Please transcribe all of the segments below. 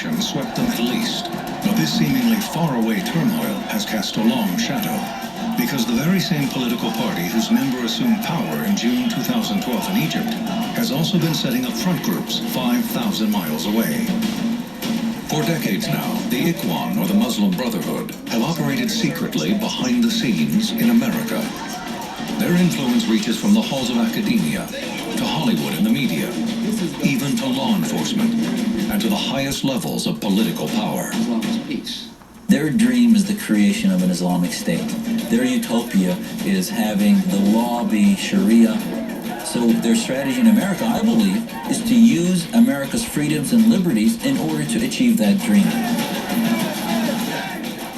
revolution swept the Middle East. But this seemingly faraway turmoil has cast a long shadow, because the very same political party whose member assumed power in June 2012 in Egypt has also been setting up front groups 5,000 miles away. For decades now, the Ikhwan, or the Muslim Brotherhood, have operated secretly behind the scenes in America. Their influence reaches from the halls of academia, to Hollywood and the media, even to law enforcement, and to the highest levels of political power. Their dream is the creation of an Islamic state. Their utopia is having the law be Sharia. So their strategy in America, I believe, is to use America's freedoms and liberties in order to achieve that dream.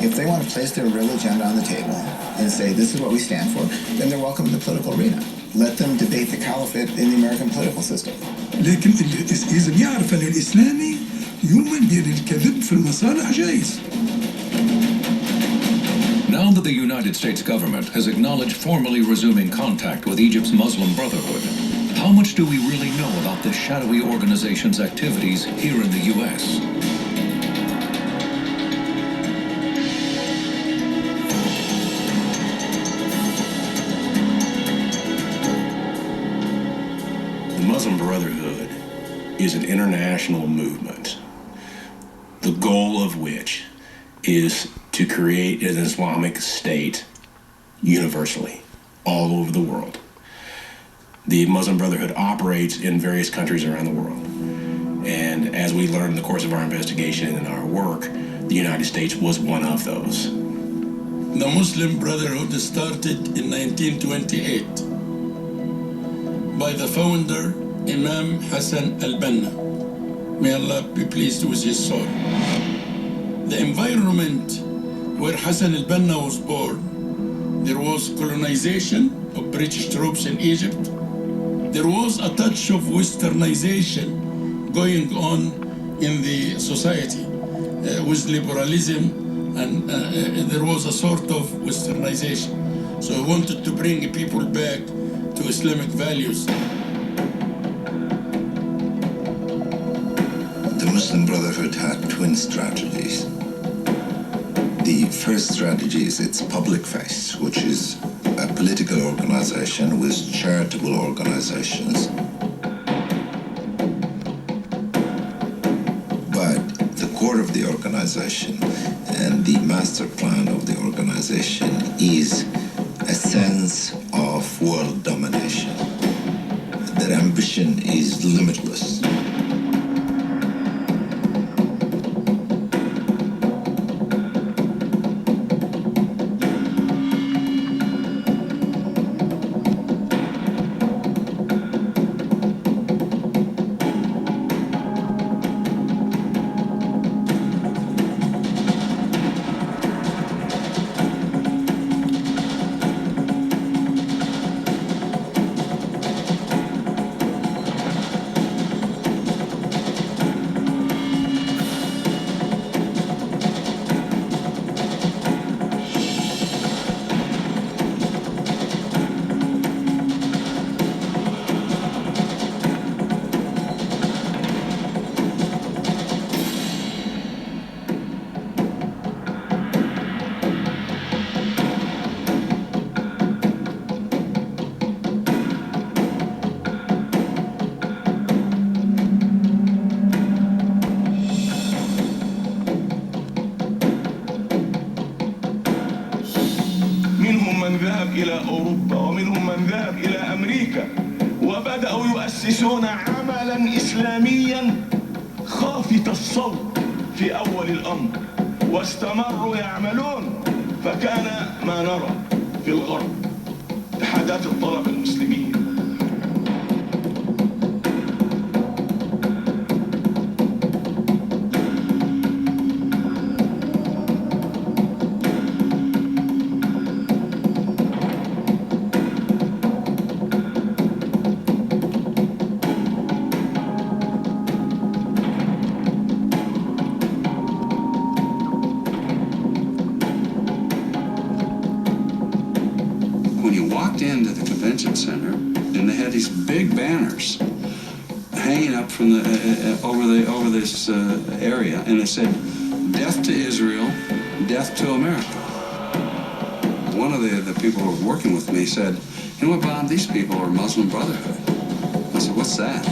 If they want to place their real agenda on the table and say this is what we stand for, then they're welcome in the political arena. Let them debate the caliphate in the American political system. لكن إذا يعرف أن الإسلامي يؤمن بأن الكذب في المصالح جائز. Now that the United States government has acknowledged formally resuming contact with Egypt's Muslim Brotherhood, how much do we really know about this shadowy organization's activities here in the U.S.? The Muslim Brotherhood is an international movement, the goal of which is to create an Islamic state universally, all over the world. The Muslim Brotherhood operates in various countries around the world. And as we learned in the course of our investigation and our work, the United States was one of those. The Muslim Brotherhood started in 1928 by the founder, Imam Hassan al-Banna. May Allah be pleased with his soul. The environment where Hassan al-Banna was born, there was colonization of British troops in Egypt. There was a touch of westernization going on in the society with liberalism, and there was a sort of westernization. So he wanted to bring people back to Islamic values. The Muslim Brotherhood had twin strategies. The first strategy is its public face, which is a political organization with charitable organizations. But the core of the organization and the master plan of the organization is a sense of world domination. Their ambition is limitless. إلى أوروبا ومنهم من ذهب إلى أمريكا وبدأوا يؤسسون عملا إسلاميا خافت الصوت في أول الأمر واستمروا يعملون فكان ما نرى في الغرب اتحادات الطلبة المسلمين. When you walked into the convention center, and they had these big banners hanging up from the over this area, and it said, "Death to Israel, death to America." One of the people who were working with me said, "You know what, Bob? These people are Muslim Brotherhood." I said, "What's that?"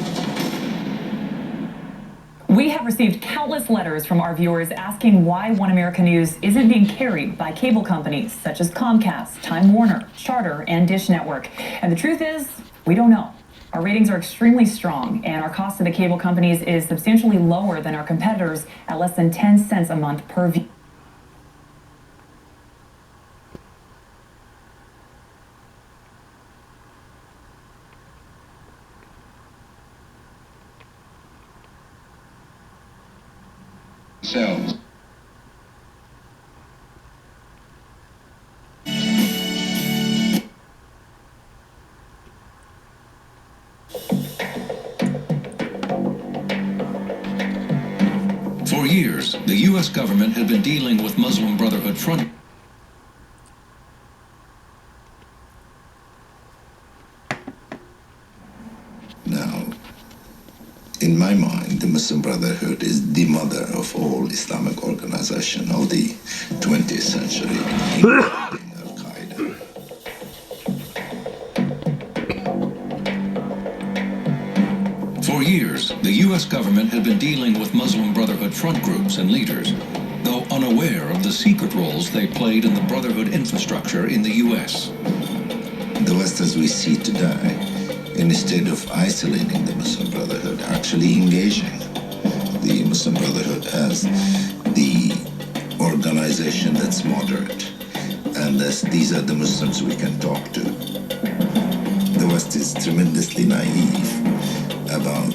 We have received countless letters from our viewers asking why One America News isn't being carried by cable companies such as Comcast, Time Warner, Charter, and Dish Network. And the truth is, we don't know. Our ratings are extremely strong, and our cost to the cable companies is substantially lower than our competitors at less than 10 cents a month per view. Cells. For years, the U.S. government had been dealing with Muslim Brotherhood front. Now, in my mind, the Muslim Brotherhood is the mother of all Islamic organization of the 20th century, including Al-Qaeda. For years, the U.S. government had been dealing with Muslim Brotherhood front groups and leaders, though unaware of the secret roles they played in the Brotherhood infrastructure in the U.S. The West as we see today, instead of isolating the Muslim Brotherhood, actually engaging the Muslim Brotherhood as the organization that's moderate, and these are the Muslims we can talk to. The West is tremendously naive about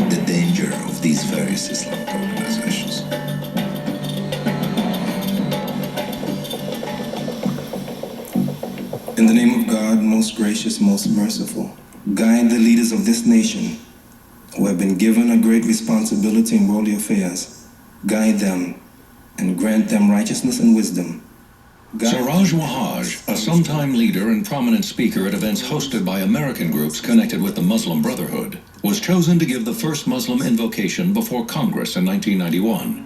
the danger of these various Islamic organizations. In the name of God, most gracious, most merciful, guide the leaders of this nation who have been given a great responsibility in worldly affairs. Guide them and grant them righteousness and wisdom. Siraj Wahhaj, a sometime leader and prominent speaker at events hosted by American groups connected with the Muslim Brotherhood, was chosen to give the first Muslim invocation before Congress in 1991.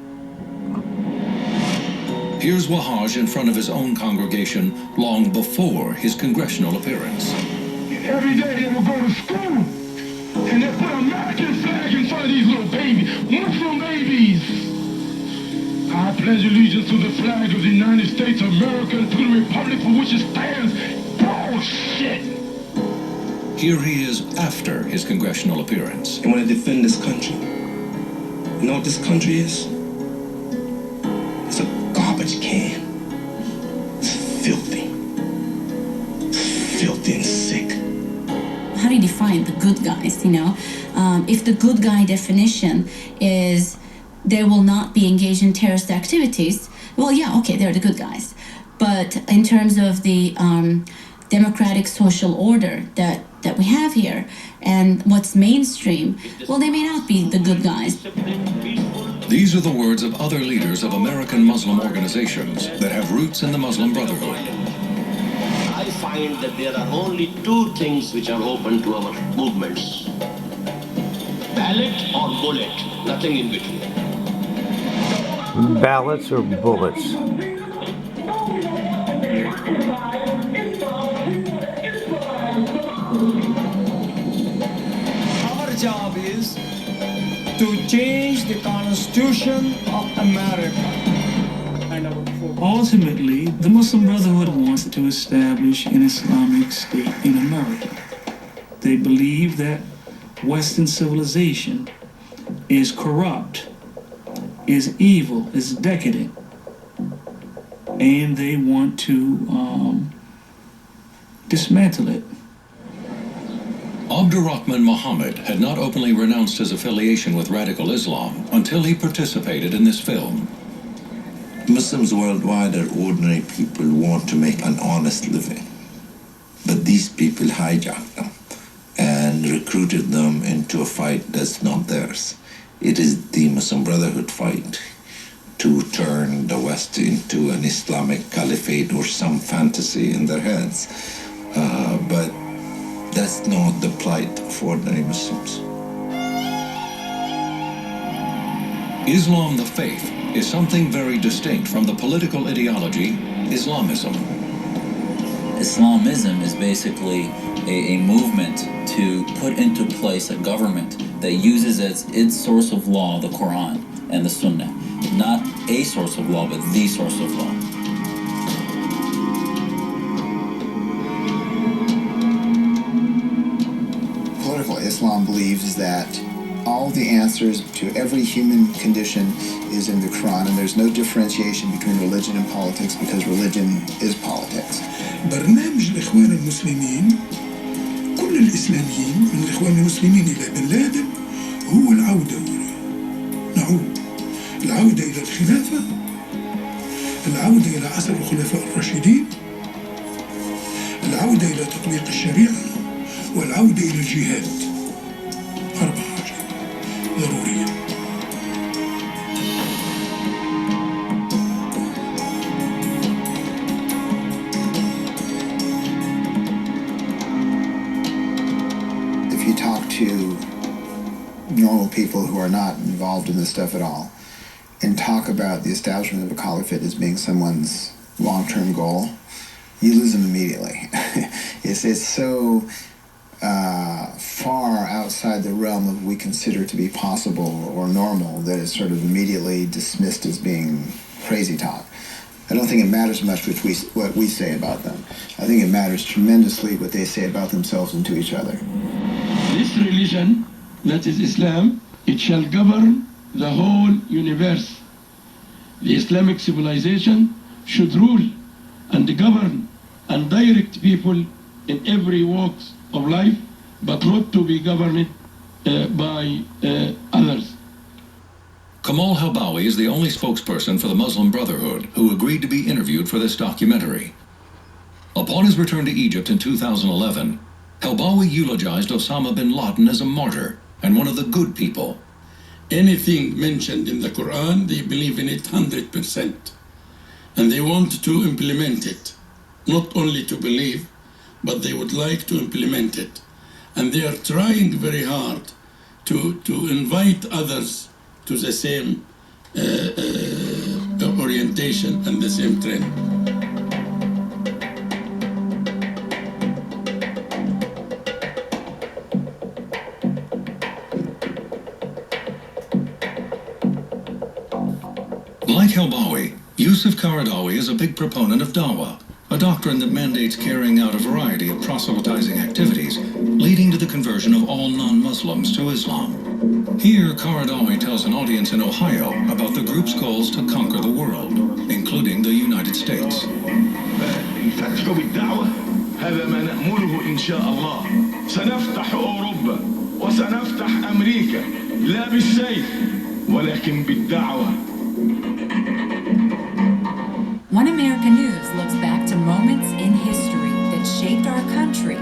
Here's Wahhaj in front of his own congregation long before his congressional appearance. Every day they will go to school and they put an American flag in front of these little babies, Muslim babies. I pledge allegiance to the flag of the United States of America and to the republic for which it stands. Bullshit! Here he is after his congressional appearance. I want to defend this country. You know what this country is? It's a garbage can. It's filthy. It's filthy and sick. How do you define the good guys, you know? If the good guy definition is they will not be engaged in terrorist activities, well, yeah, okay, they're the good guys. But in terms of the democratic social order that we have here and what's mainstream, well, they may not be the good guys. These are the words of other leaders of American Muslim organizations that have roots in the Muslim Brotherhood. I find that there are only two things which are open to our movements: ballot or bullet, nothing in between. Ballots or bullets? Our job is to change the Constitution of America. Ultimately, the Muslim Brotherhood wants to establish an Islamic state in America. They believe that Western civilization is corrupt, is evil, is decadent, and they want to dismantle it. Abdurrahman Muhammad had not openly renounced his affiliation with radical Islam until he participated in this film. Muslims worldwide are ordinary people who want to make an honest living. But these people hijacked them and recruited them into a fight that's not theirs. It is the Muslim Brotherhood fight to turn the West into an Islamic caliphate or some fantasy in their heads. But that's not the plight of ordinary Muslims. Islam, the faith, is something very distinct from the political ideology, Islamism. Islamism is basically a movement to put into place a government that uses as its source of law the Quran and the Sunnah. Not a source of law, but the source of law. Political Islam believes that all the answers to every human condition is in the Quran, and there's no differentiation between religion and politics because religion is politics. برنامج الإخوان المسلمين كل الإسلاميين من الإخوان المسلمين إلى بن لادن هو العودة العودة إلى الخلافة، العودة إلى عصر الخلفاء الراشدين، العودة إلى تطبيق الشريعة، والعودة إلى الجهاد. 4 حاجات ضرورية. If you talk to normal people who are not involved in this stuff at all and talk about the establishment of a caliphate as being someone's long-term goal, you lose them immediately. It's so far outside the realm of what we consider to be possible or normal that it's sort of immediately dismissed as being crazy talk. I don't think it matters much what we say about them. I think it matters tremendously what they say about themselves and to each other. This religion, that is Islam, it shall govern the whole universe. The Islamic civilization should rule and govern and direct people in every walk of life, but not to be governed by others. Kamal Helbawi is the only spokesperson for the Muslim Brotherhood who agreed to be interviewed for this documentary. Upon his return to Egypt in 2011, Helbawi eulogized Osama bin Laden as a martyr and one of the good people. Anything mentioned in the Quran, they believe in it 100%. And they want to implement it. Not only to believe, but they would like to implement it. And they are trying very hard to invite others to the same orientation and the same trend. Like Helbawi, Yusuf Qaradawi is a big proponent of dawah, a doctrine that mandates carrying out a variety of proselytizing activities, leading to the conversion of all non-Muslims to Islam. Here, Qaradawi tells an audience in Ohio about the group's goals to conquer the world, including the United States. الفتح بالدعوة هذا ما نأمله إن شاء الله. سنفتح أوروبا وسنفتح أمريكا لا بالسيف ولكن بالدعوة. One American News looks back to moments in history that shaped our country.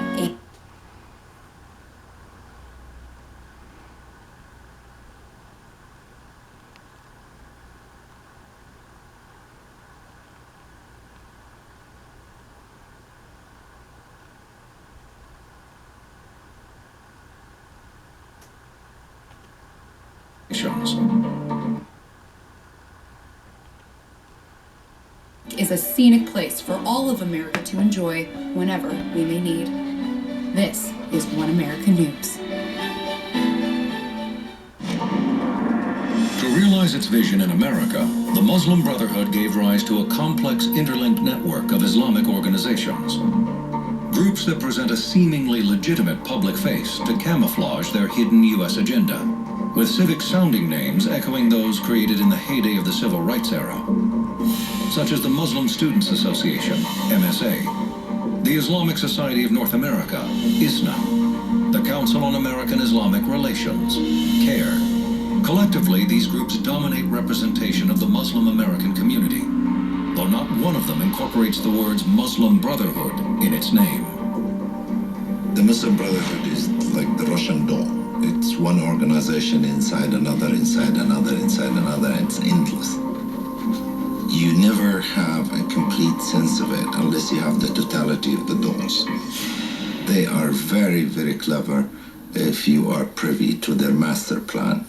Is a scenic place for all of America to enjoy whenever we may need. This is One American News. To realize its vision in America, the Muslim Brotherhood gave rise to a complex interlinked network of Islamic organizations. Groups that present a seemingly legitimate public face to camouflage their hidden U.S. agenda, with civic sounding names echoing those created in the heyday of the Civil Rights era, such as the Muslim Students Association, MSA, the Islamic Society of North America, ISNA, the Council on American Islamic Relations, CARE. Collectively, these groups dominate representation of the Muslim American community, though not one of them incorporates the words Muslim Brotherhood in its name. The Muslim Brotherhood is like the Russian doll. It's one organization inside another, inside another, inside another, and it's endless. You never have a complete sense of it unless you have the totality of the dolls. They are very, very clever if you are privy to their master plan.